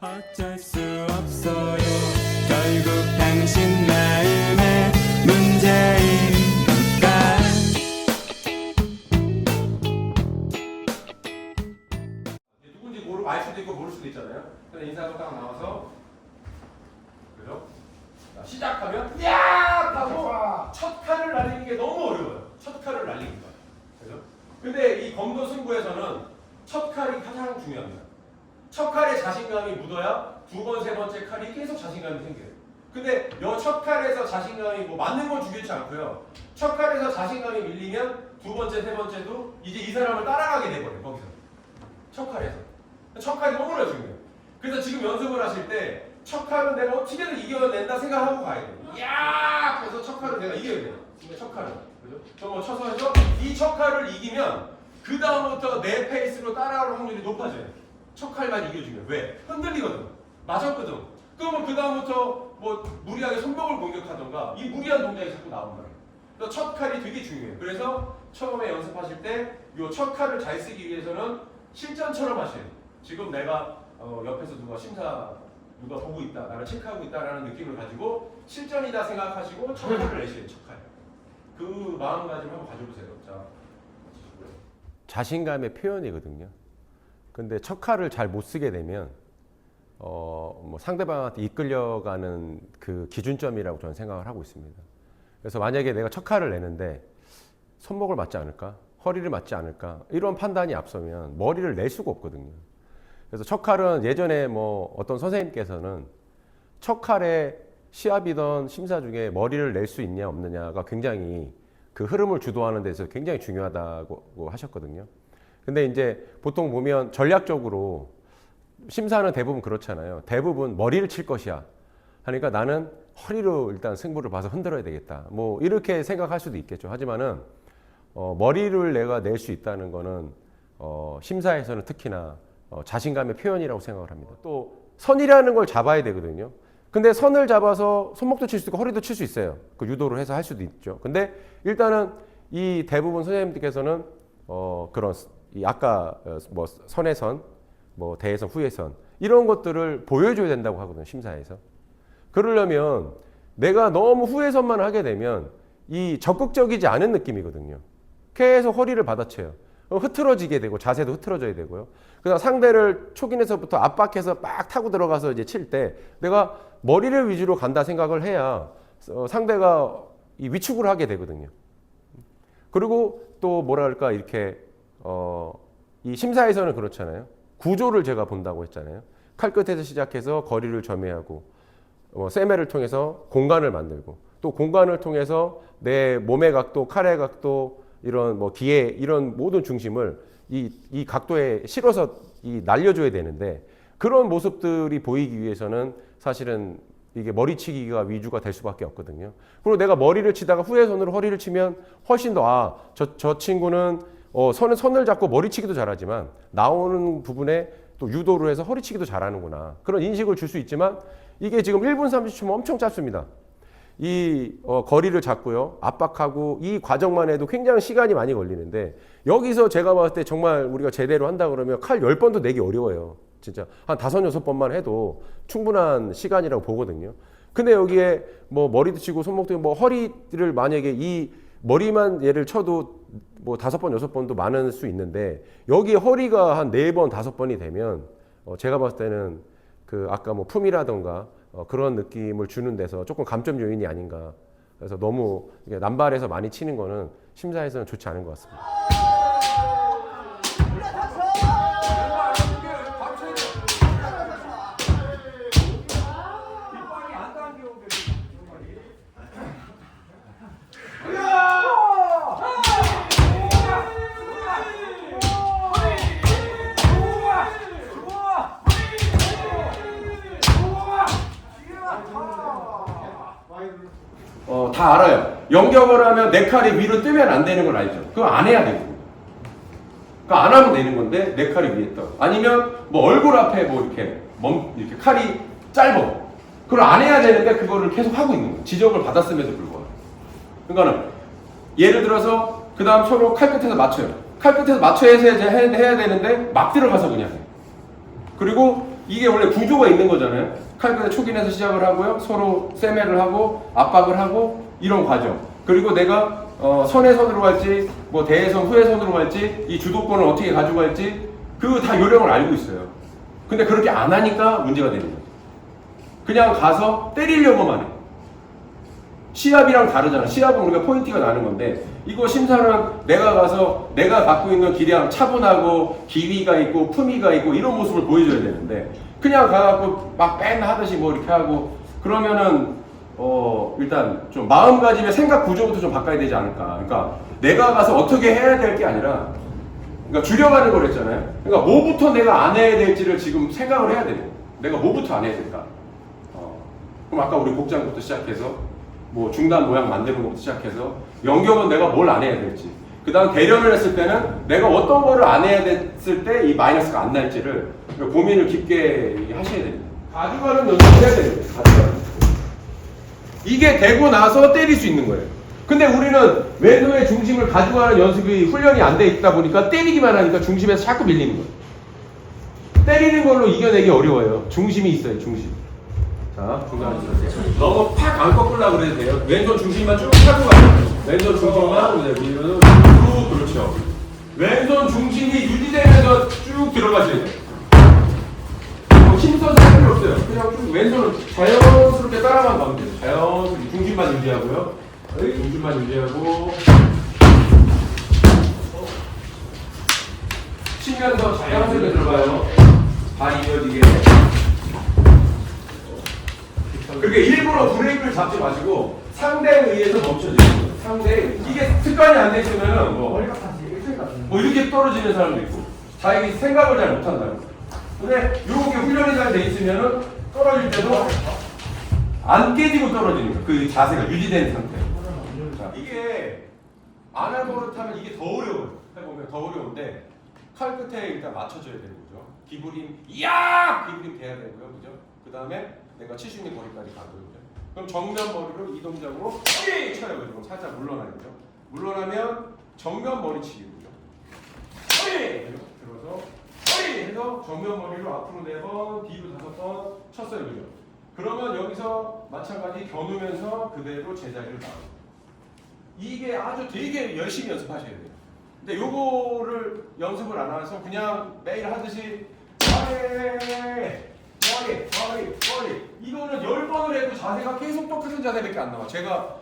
어쩔 수 없어요. 결국 당신 마음의 문제이니까. 누군지 알 수도 있고 모를 수도 있잖아요. 그래서 인사가 딱 나와서 그죠? 자, 시작하면 야 하고 첫 칼을 날리는 게 너무 어려워요. 첫 칼을 날리는 거. 그죠? 근데 이 검도 승부에서는 첫 칼이 가장 중요합니다. 첫 칼에 자신감이 묻어야 두 번, 세 번째 칼이 계속 자신감이 생겨요. 근데 이 첫 칼에서 자신감이 뭐 맞는 건 중요치 않고요. 첫 칼에서 자신감이 밀리면 두 번째, 세 번째도 이제 이 사람을 따라가게 돼버려요. 거기서. 첫 칼에서. 첫 칼이 너무나 중요해요. 그래서 지금 연습을 하실 때 첫 칼은 내가 어떻게든 이겨낸다 생각하고 가야 돼요. 야! 그래서 첫 칼을 내가 이겨야 돼요. 첫 칼을. 그죠? 저뭐 쳐서 해서 이 첫 칼을 이기면 그 다음부터 내 페이스로 따라올 확률이 높아져요. 첫 칼만 이겨주면. 왜? 흔들리거든. 맞았거든. 그러면 그 다음부터 뭐 무리하게 손목을 공격하던가 이 무리한 동작이 자꾸 나온다. 그래서 첫 칼이 되게 중요해요. 그래서 처음에 연습하실 때 이 첫 칼을 잘 쓰기 위해서는 실전처럼 하셔야 돼요. 지금 내가 옆에서 누가 보고 있다, 나를 체크하고 있다라는 느낌을 가지고 실전이다 생각하시고 첫 칼을 내셔야 돼요. 첫 칼. 그 마음가짐 한번 가져보세요. 자, 자신감의 표현이거든요. 근데 첫 칼을 잘 못 쓰게 되면 뭐 상대방한테 이끌려가는 그 기준점이라고 저는 생각을 하고 있습니다. 그래서 만약에 내가 첫 칼을 내는데 손목을 맞지 않을까? 허리를 맞지 않을까? 이런 판단이 앞서면 머리를 낼 수가 없거든요. 그래서 첫 칼은 예전에 뭐 어떤 선생님께서는 첫 칼에 시합이던 심사 중에 머리를 낼 수 있냐 없느냐가 굉장히 그 흐름을 주도하는 데서 굉장히 중요하다고 하셨거든요. 근데 이제 보통 보면 전략적으로 심사는 대부분 그렇잖아요. 대부분 머리를 칠 것이야 하니까 나는 허리로 일단 승부를 봐서 흔들어야 되겠다. 뭐 이렇게 생각할 수도 있겠죠. 하지만은 머리를 내가 낼 수 있다는 거는 심사에서는 특히나 자신감의 표현이라고 생각을 합니다. 또 선이라는 걸 잡아야 되거든요. 근데 선을 잡아서 손목도 칠 수 있고 허리도 칠 수 있어요. 그 유도를 해서 할 수도 있죠. 근데 일단은 이 대부분 선생님들께서는 그런 이 아까 뭐 선의 선, 뭐 대선, 후의 선 이런 것들을 보여줘야 된다고 하거든요. 심사에서. 그러려면 내가 너무 후의 선만 하게 되면 이 적극적이지 않은 느낌이거든요. 계속 허리를 받아쳐요. 흐트러지게 되고 자세도 흐트러져야 되고요. 그다음 상대를 초긴에서부터 압박해서 막 타고 들어가서 이제 칠 때 내가 머리를 위주로 간다 생각을 해야 상대가 이 위축을 하게 되거든요. 그리고 또 뭐랄까 이렇게 이 심사에서는 그렇잖아요. 구조를 제가 본다고 했잖아요. 칼 끝에서 시작해서 거리를 점유하고 세매를 통해서 공간을 만들고 또 공간을 통해서 내 몸의 각도, 칼의 각도 이런 뭐 기회 이런 모든 중심을 이 각도에 실어서 날려줘야 되는데 그런 모습들이 보이기 위해서는 사실은 이게 머리치기가 위주가 될 수밖에 없거든요. 그리고 내가 머리를 치다가 후의 손으로 허리를 치면 훨씬 더 저 친구는 선을 잡고 머리치기도 잘하지만 나오는 부분에 또 유도를 해서 허리치기도 잘하는구나. 그런 인식을 줄 수 있지만 이게 지금 1분 30초면 엄청 짧습니다. 이 거리를 잡고요. 압박하고 이 과정만 해도 굉장히 시간이 많이 걸리는데 여기서 제가 봤을 때 정말 우리가 제대로 한다 그러면 칼 10번도 내기 어려워요. 진짜 한 5, 6번만 해도 충분한 시간이라고 보거든요. 근데 여기에 뭐 머리도 치고 손목도 치고 뭐 허리를 만약에 이 머리만 얘를 쳐도 뭐 5번, 6번도 많을 수 있는데 여기에 허리가 한 4번, 5번이 되면 제가 봤을 때는 그 아까 뭐 품이라던가 그런 느낌을 주는 데서 조금 감점 요인이 아닌가. 그래서 너무 남발해서 많이 치는 거는 심사에서는 좋지 않은 것 같습니다. 다 알아요. 연격을 하면 내 칼이 위로 뜨면 안 되는 걸 알죠. 그거 안 해야 되고. 그거 안 하면 되는 건데 내 칼이 위에 떠. 아니면 뭐 얼굴 앞에 뭐 이렇게 이렇게 칼이 짧아. 그걸 안 해야 되는데 그거를 계속 하고 있는 거예요. 지적을 받았음에도 불구하고. 그러니까는 예를 들어서 그 다음 서로 칼 끝에서 맞춰요. 칼 끝에서 맞춰야 해야 되는데 막 들어가서 그냥 해요. 그리고 이게 원래 구조가 있는 거잖아요. 칼끝에 촉인해서 시작을 하고요. 서로 세매를 하고 압박을 하고 이런 과정. 그리고 내가 선에선으로 갈지 뭐 대에선 후에선으로 갈지 이 주도권을 어떻게 가져갈지 그 다 요령을 알고 있어요. 근데 그렇게 안 하니까 문제가 되는 거죠. 그냥 가서 때리려고만 해. 시합이랑 다르잖아. 시합은 우리가 포인트가 나는 건데 이거 심사는 내가 가서 내가 갖고 있는 기량 차분하고 기위가 있고 품위가 있고 이런 모습을 보여줘야 되는데 그냥 가갖고 막 뺀 하듯이 뭐 이렇게 하고 그러면은 일단 좀 마음가짐의 생각 구조부터 좀 바꿔야 되지 않을까. 그러니까 내가 가서 어떻게 해야 될 게 아니라 그러니까 줄여가는 걸 했잖아요. 그러니까 뭐부터 내가 안 해야 될지를 지금 생각을 해야 돼요. 내가 뭐부터 안 해야 될까. 그럼 아까 우리 복장부터 시작해서 뭐 중단 모양 만드는 것부터 시작해서 연경은 내가 뭘 안 해야 될지 그 다음 대련을 했을 때는 내가 어떤 거를 안 해야 됐을 때 이 마이너스가 안 날지를 고민을 깊게 하셔야 됩니다. 가져가는 연습을 해야 됩니다. 가져가는 이게 되고 나서 때릴 수 있는 거예요. 근데 우리는 왼손의 중심을 가져가는 연습이 훈련이 안 돼 있다 보니까 때리기만 하니까 중심에서 자꾸 밀리는 거예요. 때리는 걸로 이겨내기 어려워요. 중심이 있어요. 중심. 자, 중간에 있어요. 너무 팍 안 꺾으려고 그래도 돼요. 왼손 중심만 쭉 타고 가요. 왼손 중심만 밀면은 쭉 그렇죠. 왼손 중심이 유지되면서 쭉 들어가셔야 돼요. 힘써서 할 필요 없어요. 그냥 쭉 왼손을 자연스럽게 따라만 가면 돼요. 자연스럽게 중심만 유지하고요. 중심만 유지하고 치면서 자연스럽게 들어가요. 발 이어지게. 그렇게 일부러 브레이크를 잡지 마시고 상대에 의해서 멈춰지는 거예요. 상대 이게 습관이 안 돼 있으면은 뭐 이렇게 떨어지는 사람도 있고 자기 생각을 잘 못한다는 거예요. 근데 이렇게 훈련이 잘 돼 있으면은 떨어질 때도 안 깨지고 떨어지는 거예요. 그 자세가 유지된 상태. 자, 이게 안 할 버릇하면 이게 더 어려워요. 해보면 더 어려운데 칼 끝에 일단 맞춰줘야 되는 거죠. 기부림, 이야! 기부림 돼야 되고요. 그죠? 그 다음에 내가 칠 수 있는 거리까지 가고요. 그죠? 그럼 정면 머리로 이 동작으로 허리 쳐요. 그럼 살짝 물러나요. 그죠? 물러나면 정면 머리치기. 그죠? 허리! 그죠? 들어서 허리! 해서 정면 머리로 앞으로 4번, 뒤로 5번 쳤어요. 그죠? 그러면 여기서 마찬가지 겨누면서 그대로 제자리를 나와요. 이게 아주 되게 열심히 연습하셔야 돼요. 근데 요거를 연습을 안 해서 그냥 매일 하듯이 머리 이거는 10번을 해도 자세가 계속 똑같은 자세밖에 안 나와. 제가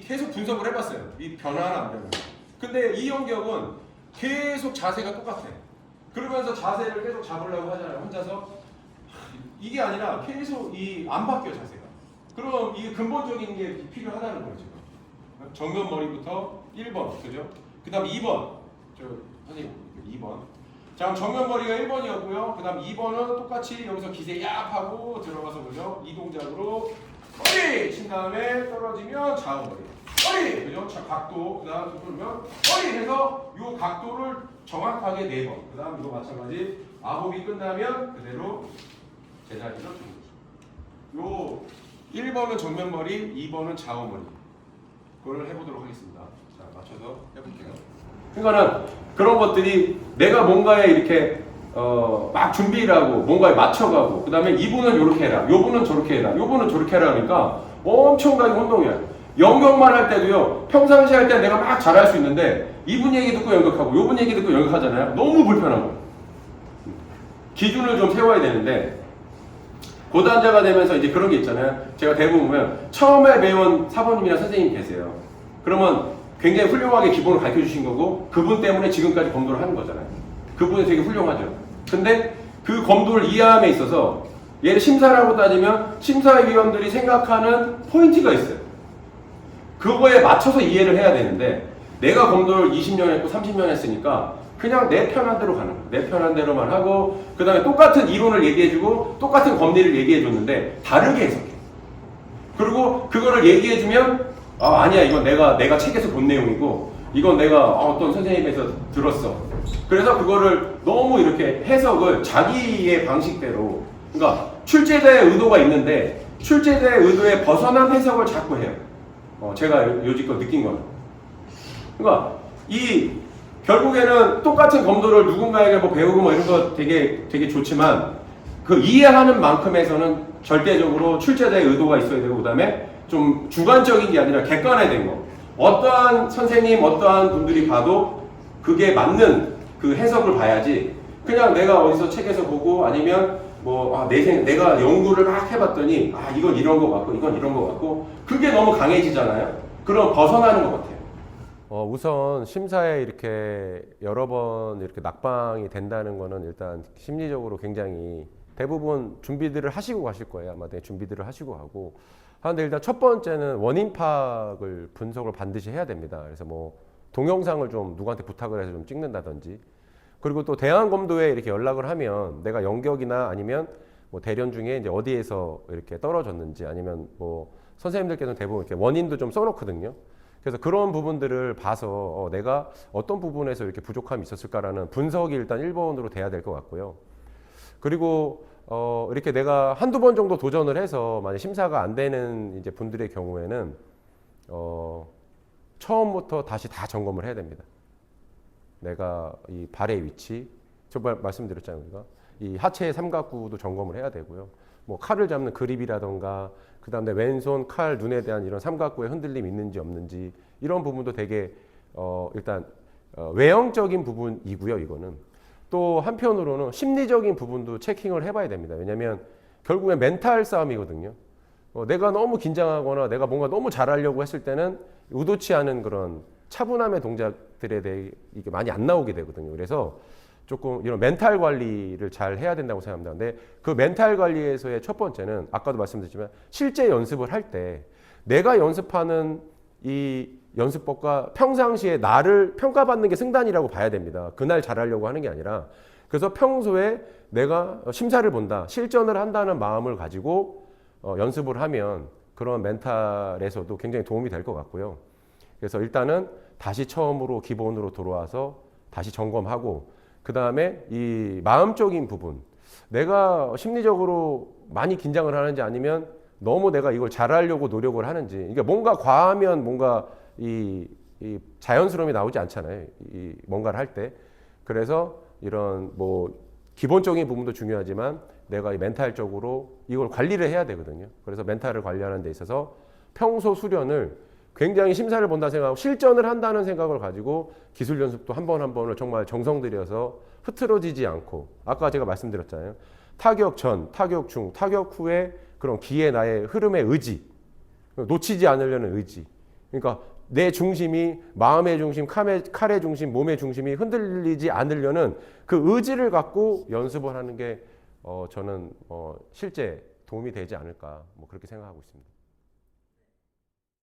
계속 분석을 해봤어요. 이 변화는 안 되는 거예요. 근데 이영경은 계속 자세가 똑같아. 그러면서 자세를 계속 잡으려고 하잖아요. 혼자서 이게 아니라 계속 안 바뀌어 자세가. 그럼 이게 근본적인 게 필요하다는 거예요. 지금 정면 머리부터 1번 그죠? 그 다음 2번 선생님 2번 자 그럼 정면 머리가 1번이었고요 그 다음 2번은 똑같이 여기서 기세 얍 하고 들어가서 그죠? 이 동작으로 머리 친 다음에 떨어지면 좌우 머리 그죠? 자 각도 그 다음 돌면 머리 해서 요 각도를 정확하게 4번 그 다음 이거 마찬가지 아홉이 끝나면 그대로 제자리로 주는 거죠. 요 1번은 정면 머리 2번은 좌우 머리 그걸 해보도록 하겠습니다. 자, 맞춰서 해볼게요. 그러니까는 그런 것들이 내가 뭔가에 이렇게 막 준비를 하고 뭔가에 맞춰가고 그 다음에 이분은 이렇게 해라, 요분은 저렇게 해라, 요분은 저렇게 해라 하니까 엄청나게 혼동이야. 연극만 할 때도요. 평상시 할 때 내가 막 잘할 수 있는데 이분 얘기 듣고 연극하고 요분 얘기 듣고 연극하잖아요. 너무 불편한 거예요. 기준을 좀 세워야 되는데 고단자가 되면서 이제 그런 게 있잖아요. 제가 대부분 보면 처음에 배운 사모님이나 선생님 계세요. 그러면 굉장히 훌륭하게 기본을 가르쳐 주신 거고 그분 때문에 지금까지 검도를 하는 거잖아요. 그분이 되게 훌륭하죠. 근데 그 검도를 이해함에 있어서 얘를 심사라고 따지면 심사위원들이 생각하는 포인트가 있어요. 그거에 맞춰서 이해를 해야 되는데 내가 검도를 20년 했고 30년 했으니까 그냥 내 편한 대로 가는 거예요. 내 편한 대로만 하고 그 다음에 똑같은 이론을 얘기해주고 똑같은 검리를 얘기해줬는데 다르게 해석해. 그리고 그거를 얘기해주면 아니야 이건 내가 책에서 본 내용이고 이건 내가 어떤 선생님에서 들었어. 그래서 그거를 너무 이렇게 해석을 자기의 방식대로 그러니까 출제자의 의도가 있는데 출제자의 의도에 벗어난 해석을 자꾸 해요. 제가 요지껏 느낀 거는. 그러니까 결국에는 똑같은 검도를 누군가에게 뭐 배우고 뭐 이런 거 되게 좋지만 그 이해하는 만큼에서는 절대적으로 출제자의 의도가 있어야 되고 그다음에 좀 주관적인 게 아니라 객관화된 거. 어떠한 선생님, 어떠한 분들이 봐도 그게 맞는 그 해석을 봐야지. 그냥 내가 어디서 책에서 보고 아니면 뭐 내가 연구를 막 해봤더니 이건 이런 거 같고 이건 이런 거 같고 그게 너무 강해지잖아요. 그럼 벗어나는 것 같아요. 우선 심사에 이렇게 여러 번 이렇게 낙방이 된다는 거는 일단 심리적으로 굉장히 대부분 준비들을 하시고 가실 거예요. 아마 준비들을 하시고 가고. 하는데 일단 첫 번째는 원인 파악을 분석을 반드시 해야 됩니다. 그래서 뭐 동영상을 좀 누구한테 부탁을 해서 좀 찍는다든지. 그리고 또 대한검도에 이렇게 연락을 하면 내가 연격이나 아니면 뭐 대련 중에 이제 어디에서 이렇게 떨어졌는지 아니면 뭐 선생님들께서는 대부분 이렇게 원인도 좀 써놓거든요. 그래서 그런 부분들을 봐서 내가 어떤 부분에서 이렇게 부족함이 있었을까라는 분석이 일단 1번으로 돼야 될 것 같고요. 그리고 이렇게 내가 한두 번 정도 도전을 해서 만약 심사가 안 되는 이제 분들의 경우에는 처음부터 다시 다 점검을 해야 됩니다. 내가 이 발의 위치, 저번 말씀드렸잖아요. 우리가 이 하체의 삼각구도 점검을 해야 되고요. 뭐 칼을 잡는 그립이라던가 그다음에 왼손 칼 눈에 대한 이런 삼각구의 흔들림이 있는지 없는지 이런 부분도 되게 일단 외형적인 부분이고요. 이거는 또 한편으로는 심리적인 부분도 체킹을 해봐야 됩니다. 왜냐하면 결국엔 멘탈 싸움이거든요. 내가 너무 긴장하거나 내가 뭔가 너무 잘하려고 했을 때는 의도치 않은 그런 차분함의 동작들에 대해 이게 많이 안 나오게 되거든요. 그래서 조금 이런 멘탈 관리를 잘 해야 된다고 생각합니다. 근데 그 멘탈 관리에서의 첫 번째는 아까도 말씀드렸지만 실제 연습을 할 때 내가 연습하는 이 연습법과 평상시에 나를 평가받는 게 승단이라고 봐야 됩니다. 그날 잘하려고 하는 게 아니라 그래서 평소에 내가 심사를 본다, 실전을 한다는 마음을 가지고 연습을 하면 그런 멘탈에서도 굉장히 도움이 될 것 같고요. 그래서 일단은 다시 처음으로 기본으로 돌아와서 다시 점검하고 그 다음에 이 마음적인 부분, 내가 심리적으로 많이 긴장을 하는지 아니면 너무 내가 이걸 잘하려고 노력을 하는지, 이게 뭔가 과하면 뭔가 이 자연스러움이 나오지 않잖아요. 이 뭔가를 할 때. 그래서 이런 뭐 기본적인 부분도 중요하지만 내가 이 멘탈적으로 이걸 관리를 해야 되거든요. 그래서 멘탈을 관리하는 데 있어서 평소 수련을 굉장히 심사를 본다 생각하고 실전을 한다는 생각을 가지고 기술 연습도 한 번 한 번을 정말 정성 들여서 흐트러지지 않고 아까 제가 말씀드렸잖아요. 타격 전, 타격 중, 타격 후에 그런 기의 나의 흐름의 의지, 놓치지 않으려는 의지. 그러니까 내 중심이 마음의 중심, 칼의 중심, 몸의 중심이 흔들리지 않으려는 그 의지를 갖고 연습을 하는 게 저는 실제 도움이 되지 않을까 뭐 그렇게 생각하고 있습니다.